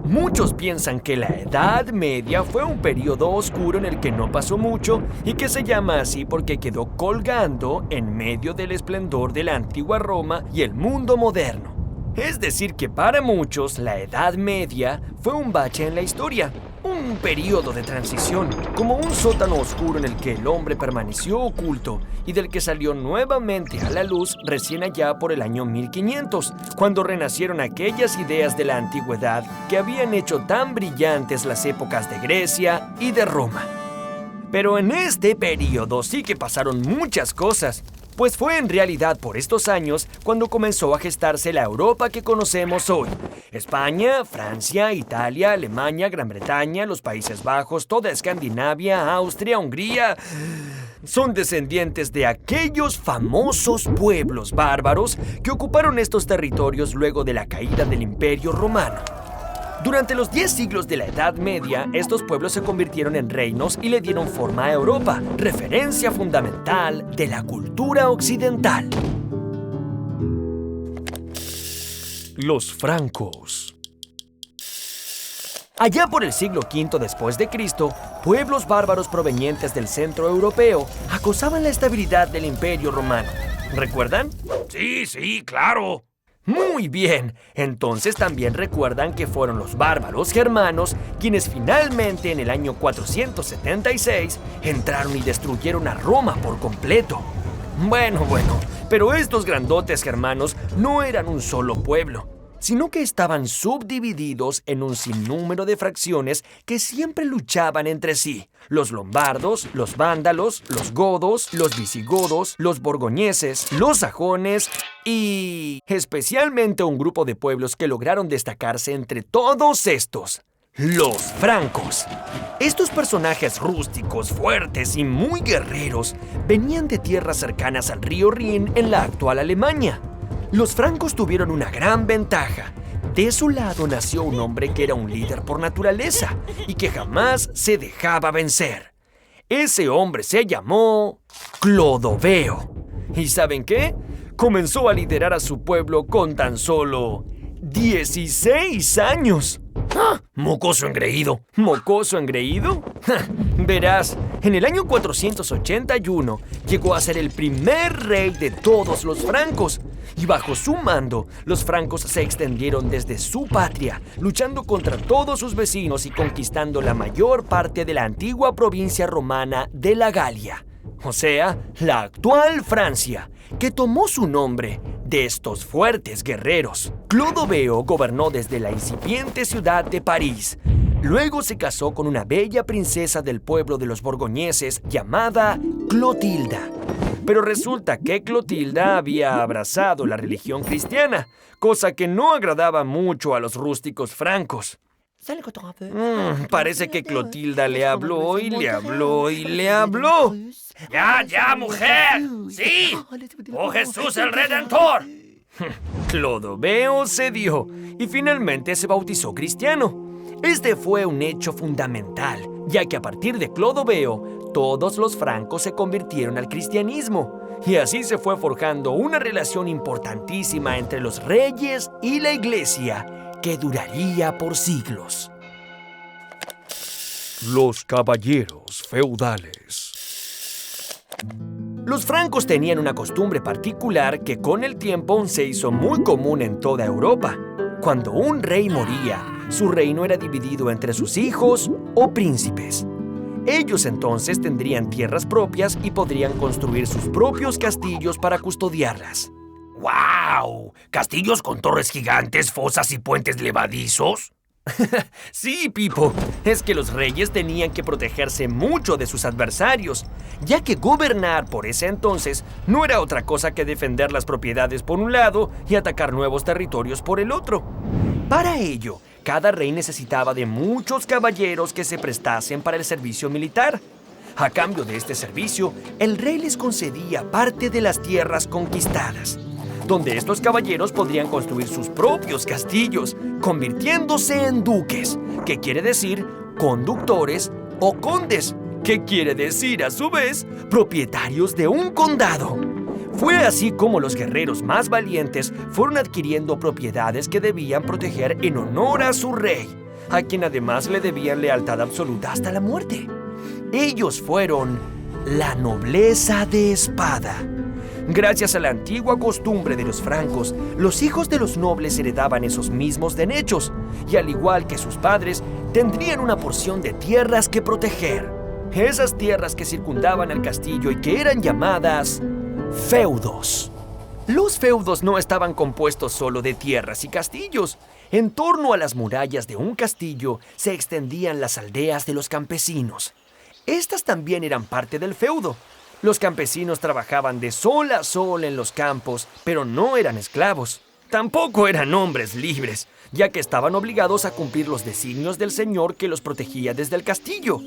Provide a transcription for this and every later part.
Muchos piensan que la Edad Media fue un periodo oscuro en el que no pasó mucho y que se llama así porque quedó colgando en medio del esplendor de la antigua Roma y el mundo moderno. Es decir que para muchos la Edad Media fue un bache en la historia, un periodo de transición, como un sótano oscuro en el que el hombre permaneció oculto y del que salió nuevamente a la luz recién allá por el año 1500, cuando renacieron aquellas ideas de la antigüedad que habían hecho tan brillantes las épocas de Grecia y de Roma. Pero en este periodo sí que pasaron muchas cosas, pues fue en realidad por estos años cuando comenzó a gestarse la Europa que conocemos hoy. España, Francia, Italia, Alemania, Gran Bretaña, los Países Bajos, toda Escandinavia, Austria, Hungría son descendientes de aquellos famosos pueblos bárbaros que ocuparon estos territorios luego de la caída del Imperio Romano. Durante los 10 siglos de la Edad Media, estos pueblos se convirtieron en reinos y le dieron forma a Europa, referencia fundamental de la cultura occidental. Los francos. Allá por el siglo V después de Cristo, pueblos bárbaros provenientes del centro europeo acosaban la estabilidad del Imperio Romano. ¿Recuerdan? Sí, claro. Muy bien, entonces también recuerdan que fueron los bárbaros germanos quienes finalmente en el año 476 entraron y destruyeron a Roma por completo. Bueno, pero estos grandotes germanos no eran un solo pueblo, sino que estaban subdivididos en un sinnúmero de fracciones que siempre luchaban entre sí. Los lombardos, los vándalos, los godos, los visigodos, los borgoñeses, los sajones y especialmente un grupo de pueblos que lograron destacarse entre todos estos: los francos. Estos personajes rústicos, fuertes y muy guerreros venían de tierras cercanas al río Rin en la actual Alemania. Los francos tuvieron una gran ventaja. De su lado nació un hombre que era un líder por naturaleza y que jamás se dejaba vencer. Ese hombre se llamó Clodoveo. ¿Y saben qué? Comenzó a liderar a su pueblo con tan solo 16 años. ¡Ah! Mocoso engreído. ¿Mocoso engreído? Verás, en el año 481 llegó a ser el primer rey de todos los francos. Y bajo su mando, los francos se extendieron desde su patria, luchando contra todos sus vecinos y conquistando la mayor parte de la antigua provincia romana de la Galia, o sea, la actual Francia, que tomó su nombre de estos fuertes guerreros. Clodoveo gobernó desde la incipiente ciudad de París. Luego se casó con una bella princesa del pueblo de los borgoñeses llamada Clotilda. Pero resulta que Clotilda había abrazado la religión cristiana, cosa que no agradaba mucho a los rústicos francos. Parece que Clotilda le habló y le habló y le habló. ¡Ya, mujer! ¡Sí! ¡Oh, Jesús el Redentor! Clodoveo cedió y finalmente se bautizó cristiano. Este fue un hecho fundamental, ya que a partir de Clodoveo, todos los francos se convirtieron al cristianismo. Y así se fue forjando una relación importantísima entre los reyes y la iglesia, que duraría por siglos. Los caballeros feudales. Los francos tenían una costumbre particular que con el tiempo se hizo muy común en toda Europa. Cuando un rey moría, su reino era dividido entre sus hijos o príncipes. Ellos entonces tendrían tierras propias y podrían construir sus propios castillos para custodiarlas. ¡Guau! ¿Castillos con torres gigantes, fosas y puentes levadizos? Sí, Pipo. Es que los reyes tenían que protegerse mucho de sus adversarios, ya que gobernar por ese entonces no era otra cosa que defender las propiedades por un lado y atacar nuevos territorios por el otro. Para ello, cada rey necesitaba de muchos caballeros que se prestasen para el servicio militar. A cambio de este servicio, el rey les concedía parte de las tierras conquistadas, donde estos caballeros podrían construir sus propios castillos, convirtiéndose en duques, que quiere decir conductores, o condes, que quiere decir a su vez propietarios de un condado. Fue así como los guerreros más valientes fueron adquiriendo propiedades que debían proteger en honor a su rey, a quien además le debían lealtad absoluta hasta la muerte. Ellos fueron la nobleza de espada. Gracias a la antigua costumbre de los francos, los hijos de los nobles heredaban esos mismos derechos y, al igual que sus padres, tendrían una porción de tierras que proteger. Esas tierras que circundaban el castillo y que eran llamadas feudos. Los feudos no estaban compuestos solo de tierras y castillos. En torno a las murallas de un castillo se extendían las aldeas de los campesinos. Estas también eran parte del feudo. Los campesinos trabajaban de sol a sol en los campos, pero no eran esclavos. Tampoco eran hombres libres, ya que estaban obligados a cumplir los designios del señor que los protegía desde el castillo.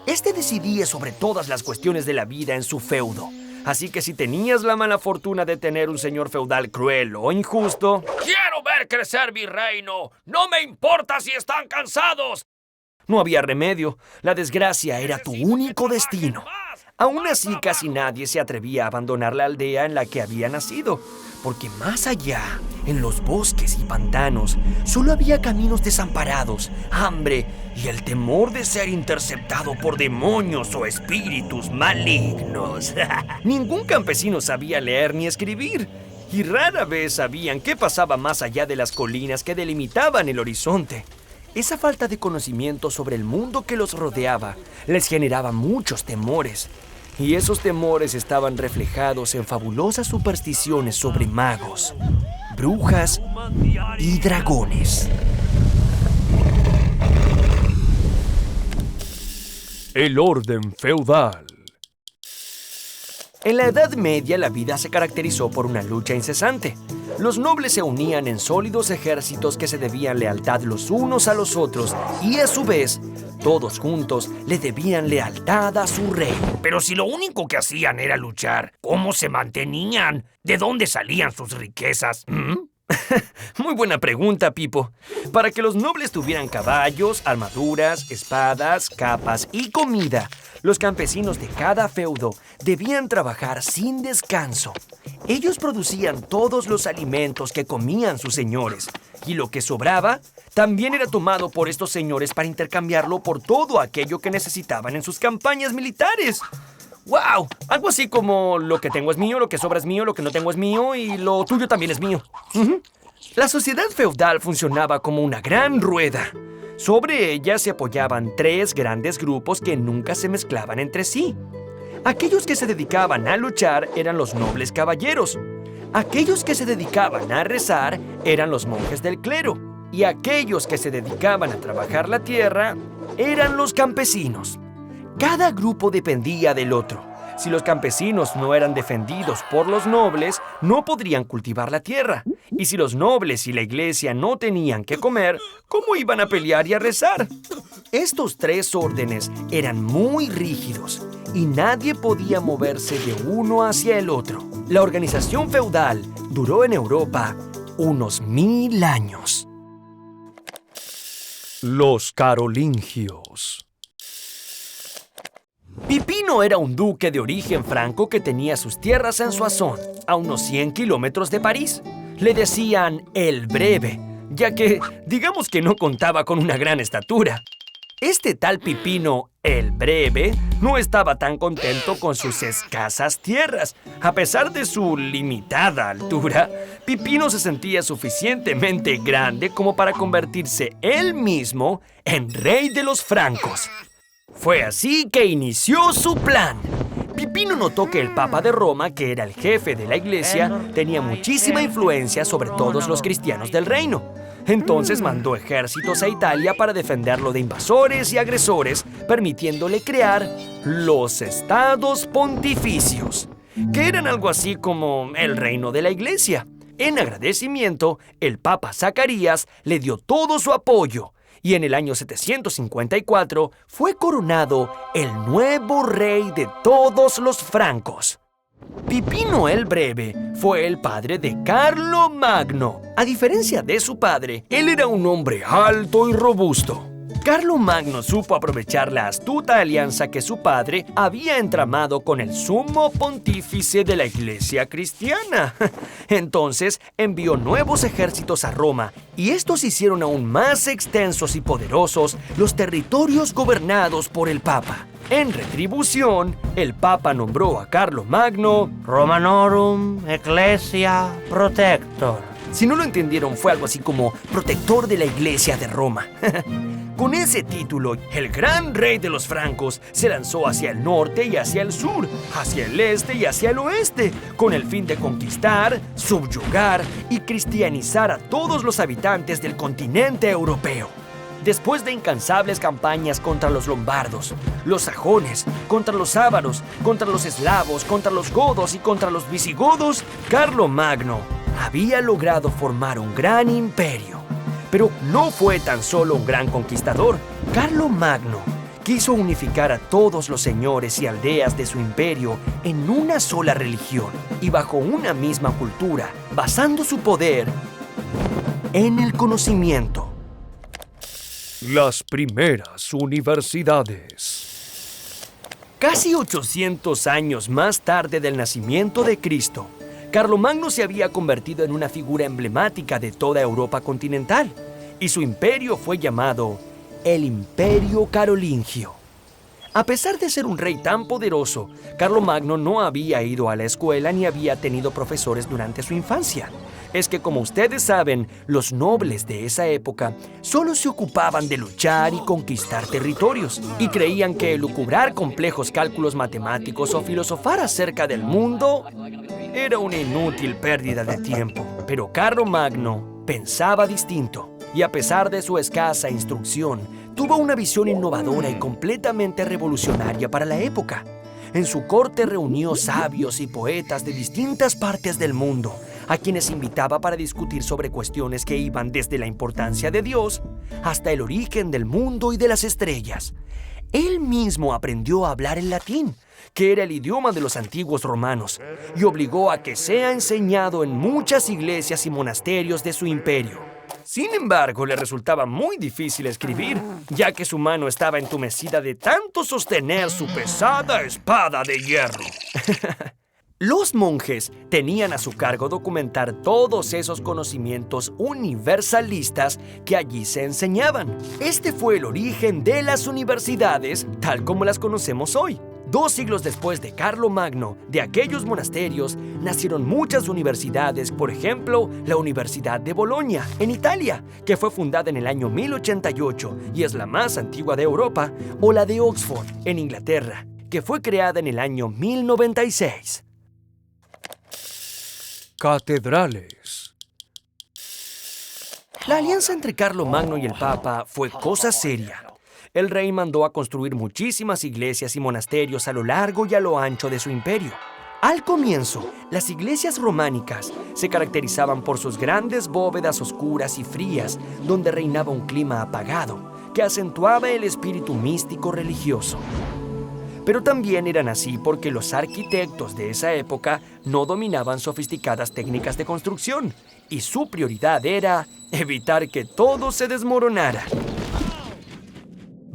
Este decidía sobre todas las cuestiones de la vida en su feudo. Así que si tenías la mala fortuna de tener un señor feudal cruel o injusto... ¡Quiero ver crecer mi reino! ¡No me importa si están cansados! No había remedio. La desgracia era tu único destino. Aún así, casi nadie se atrevía a abandonar la aldea en la que había nacido, porque más allá, en los bosques y pantanos, solo había caminos desamparados, hambre y el temor de ser interceptado por demonios o espíritus malignos. Ningún campesino sabía leer ni escribir, y rara vez sabían qué pasaba más allá de las colinas que delimitaban el horizonte. Esa falta de conocimiento sobre el mundo que los rodeaba les generaba muchos temores, y esos temores estaban reflejados en fabulosas supersticiones sobre magos, brujas y dragones. El orden feudal. En la Edad Media la vida se caracterizó por una lucha incesante. Los nobles se unían en sólidos ejércitos que se debían lealtad los unos a los otros y, a su vez, todos juntos le debían lealtad a su rey. Pero si lo único que hacían era luchar, ¿cómo se mantenían? ¿De dónde salían sus riquezas? Muy buena pregunta, Pipo. Para que los nobles tuvieran caballos, armaduras, espadas, capas y comida, los campesinos de cada feudo debían trabajar sin descanso. Ellos producían todos los alimentos que comían sus señores, y lo que sobraba también era tomado por estos señores para intercambiarlo por todo aquello que necesitaban en sus campañas militares. ¡Wow! Algo así como lo que tengo es mío, lo que sobra es mío, lo que no tengo es mío y lo tuyo también es mío. La sociedad feudal funcionaba como una gran rueda. Sobre ella se apoyaban tres grandes grupos que nunca se mezclaban entre sí. Aquellos que se dedicaban a luchar eran los nobles caballeros. Aquellos que se dedicaban a rezar eran los monjes del clero. Y aquellos que se dedicaban a trabajar la tierra eran los campesinos. Cada grupo dependía del otro. Si los campesinos no eran defendidos por los nobles, no podrían cultivar la tierra. Y si los nobles y la iglesia no tenían que comer, ¿cómo iban a pelear y a rezar? Estos tres órdenes eran muy rígidos y nadie podía moverse de uno hacia el otro. La organización feudal duró en Europa unos 1000 años. Los carolingios. Pipino era un duque de origen franco que tenía sus tierras en Soissons, a unos 100 kilómetros de París. Le decían el Breve, ya que, digamos que no contaba con una gran estatura. Este tal Pipino, el Breve, no estaba tan contento con sus escasas tierras. A pesar de su limitada altura, Pipino se sentía suficientemente grande como para convertirse él mismo en rey de los francos. Fue así que inició su plan. Pipino notó que el Papa de Roma, que era el jefe de la iglesia, tenía muchísima influencia sobre todos los cristianos del reino. Entonces mandó ejércitos a Italia para defenderlo de invasores y agresores, permitiéndole crear los estados pontificios, que eran algo así como el reino de la iglesia. En agradecimiento, el Papa Zacarías le dio todo su apoyo y en el año 754 fue coronado el nuevo rey de todos los francos. Pipino el Breve fue el padre de Carlomagno. A diferencia de su padre, él era un hombre alto y robusto. Carlomagno supo aprovechar la astuta alianza que su padre había entramado con el sumo pontífice de la Iglesia cristiana. Entonces envió nuevos ejércitos a Roma y estos hicieron aún más extensos y poderosos los territorios gobernados por el Papa. En retribución, el Papa nombró a Carlomagno Romanorum Ecclesia Protector. Si no lo entendieron, fue algo así como protector de la Iglesia de Roma. Con ese título, el gran rey de los francos se lanzó hacia el norte y hacia el sur, hacia el este y hacia el oeste, con el fin de conquistar, subyugar y cristianizar a todos los habitantes del continente europeo. Después de incansables campañas contra los lombardos, los sajones, contra los ávaros, contra los eslavos, contra los godos y contra los visigodos, Carlomagno había logrado formar un gran imperio. Pero no fue tan solo un gran conquistador. Carlomagno quiso unificar a todos los señores y aldeas de su imperio en una sola religión y bajo una misma cultura, basando su poder en el conocimiento. Las primeras universidades. Casi 800 años más tarde del nacimiento de Cristo, Carlomagno se había convertido en una figura emblemática de toda Europa continental, y su imperio fue llamado el Imperio Carolingio. A pesar de ser un rey tan poderoso, Carlomagno no había ido a la escuela ni había tenido profesores durante su infancia. Es que, como ustedes saben, los nobles de esa época solo se ocupaban de luchar y conquistar territorios, y creían que elucubrar complejos cálculos matemáticos o filosofar acerca del mundo era una inútil pérdida de tiempo. Pero Carlomagno pensaba distinto, y a pesar de su escasa instrucción, tuvo una visión innovadora y completamente revolucionaria para la época. En su corte reunió sabios y poetas de distintas partes del mundo, a quienes invitaba para discutir sobre cuestiones que iban desde la importancia de Dios hasta el origen del mundo y de las estrellas. Él mismo aprendió a hablar el latín, que era el idioma de los antiguos romanos, y obligó a que sea enseñado en muchas iglesias y monasterios de su imperio. Sin embargo, le resultaba muy difícil escribir, ya que su mano estaba entumecida de tanto sostener su pesada espada de hierro. Los monjes tenían a su cargo documentar todos esos conocimientos universalistas que allí se enseñaban. Este fue el origen de las universidades, tal como las conocemos hoy. 2 siglos después de Carlomagno, de aquellos monasterios, nacieron muchas universidades, por ejemplo, la Universidad de Bolonia, en Italia, que fue fundada en el año 1088 y es la más antigua de Europa, o la de Oxford, en Inglaterra, que fue creada en el año 1096. Catedrales. La alianza entre Carlomagno y el Papa fue cosa seria. El rey mandó a construir muchísimas iglesias y monasterios a lo largo y a lo ancho de su imperio. Al comienzo, las iglesias románicas se caracterizaban por sus grandes bóvedas oscuras y frías, donde reinaba un clima apagado, que acentuaba el espíritu místico religioso. Pero también eran así porque los arquitectos de esa época no dominaban sofisticadas técnicas de construcción, y su prioridad era evitar que todo se desmoronara.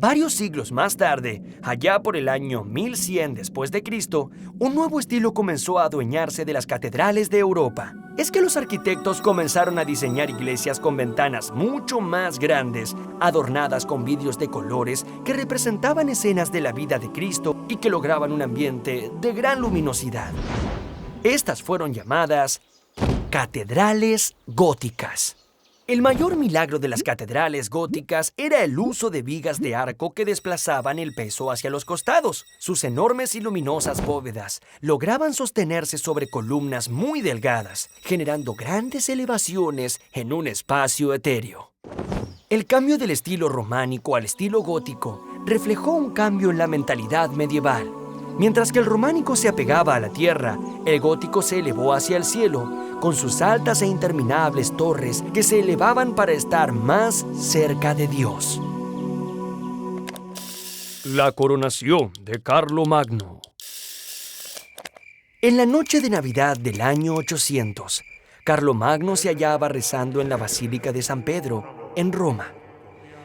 Varios siglos más tarde, allá por el año 1100 después de Cristo, un nuevo estilo comenzó a adueñarse de las catedrales de Europa. Es que los arquitectos comenzaron a diseñar iglesias con ventanas mucho más grandes, adornadas con vidrios de colores que representaban escenas de la vida de Cristo y que lograban un ambiente de gran luminosidad. Estas fueron llamadas catedrales góticas. El mayor milagro de las catedrales góticas era el uso de vigas de arco que desplazaban el peso hacia los costados. Sus enormes y luminosas bóvedas lograban sostenerse sobre columnas muy delgadas, generando grandes elevaciones en un espacio etéreo. El cambio del estilo románico al estilo gótico reflejó un cambio en la mentalidad medieval. Mientras que el románico se apegaba a la tierra, el gótico se elevó hacia el cielo, con sus altas e interminables torres que se elevaban para estar más cerca de Dios. La coronación de Carlomagno. En la noche de Navidad del año 800, Carlomagno se hallaba rezando en la Basílica de San Pedro, en Roma.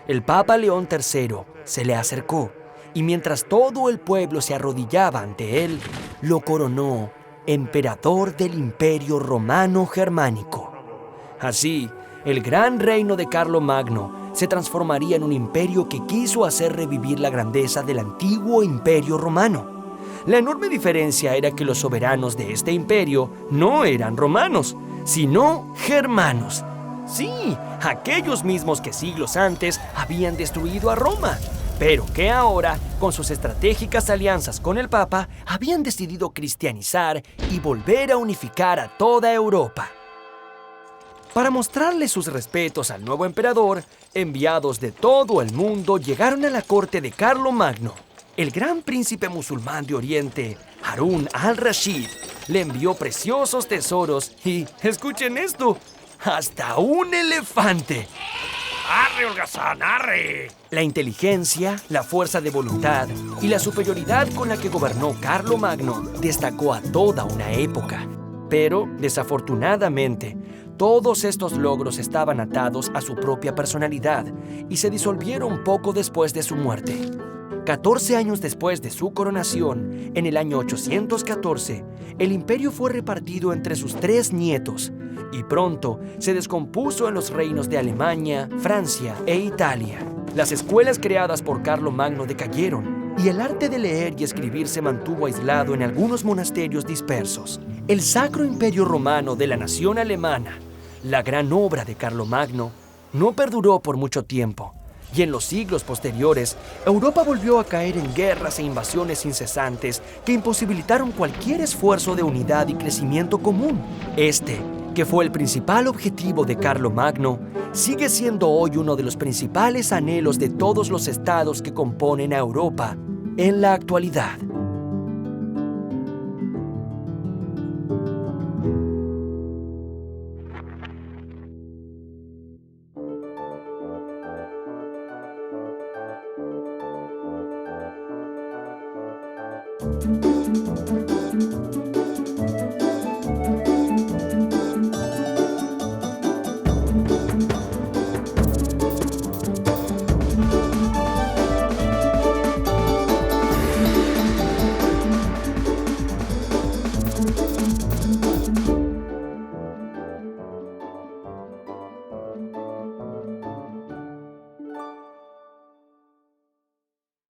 El Papa León III se le acercó y mientras todo el pueblo se arrodillaba ante él, lo coronó emperador del Imperio Romano Germánico. Así, el gran reino de Carlomagno se transformaría en un imperio que quiso hacer revivir la grandeza del antiguo Imperio Romano. La enorme diferencia era que los soberanos de este imperio no eran romanos, sino germanos. Sí, aquellos mismos que siglos antes habían destruido a Roma, pero que ahora, con sus estratégicas alianzas con el Papa, habían decidido cristianizar y volver a unificar a toda Europa. Para mostrarle sus respetos al nuevo emperador, enviados de todo el mundo llegaron a la corte de Carlomagno. El gran príncipe musulmán de Oriente, Harún al-Rashid, le envió preciosos tesoros y, escuchen esto, hasta un elefante. ¡Arre, holgazán, arre! La inteligencia, la fuerza de voluntad y la superioridad con la que gobernó Carlomagno destacó a toda una época. Pero, desafortunadamente, todos estos logros estaban atados a su propia personalidad y se disolvieron poco después de su muerte. 14 años después de su coronación, en el año 814, el imperio fue repartido entre sus 3 nietos y pronto se descompuso en los reinos de Alemania, Francia e Italia. Las escuelas creadas por Carlomagno decayeron y el arte de leer y escribir se mantuvo aislado en algunos monasterios dispersos. El Sacro Imperio Romano de la nación alemana, la gran obra de Carlomagno, no perduró por mucho tiempo. Y en los siglos posteriores, Europa volvió a caer en guerras e invasiones incesantes que imposibilitaron cualquier esfuerzo de unidad y crecimiento común. Este, que fue el principal objetivo de Carlomagno, sigue siendo hoy uno de los principales anhelos de todos los estados que componen a Europa en la actualidad.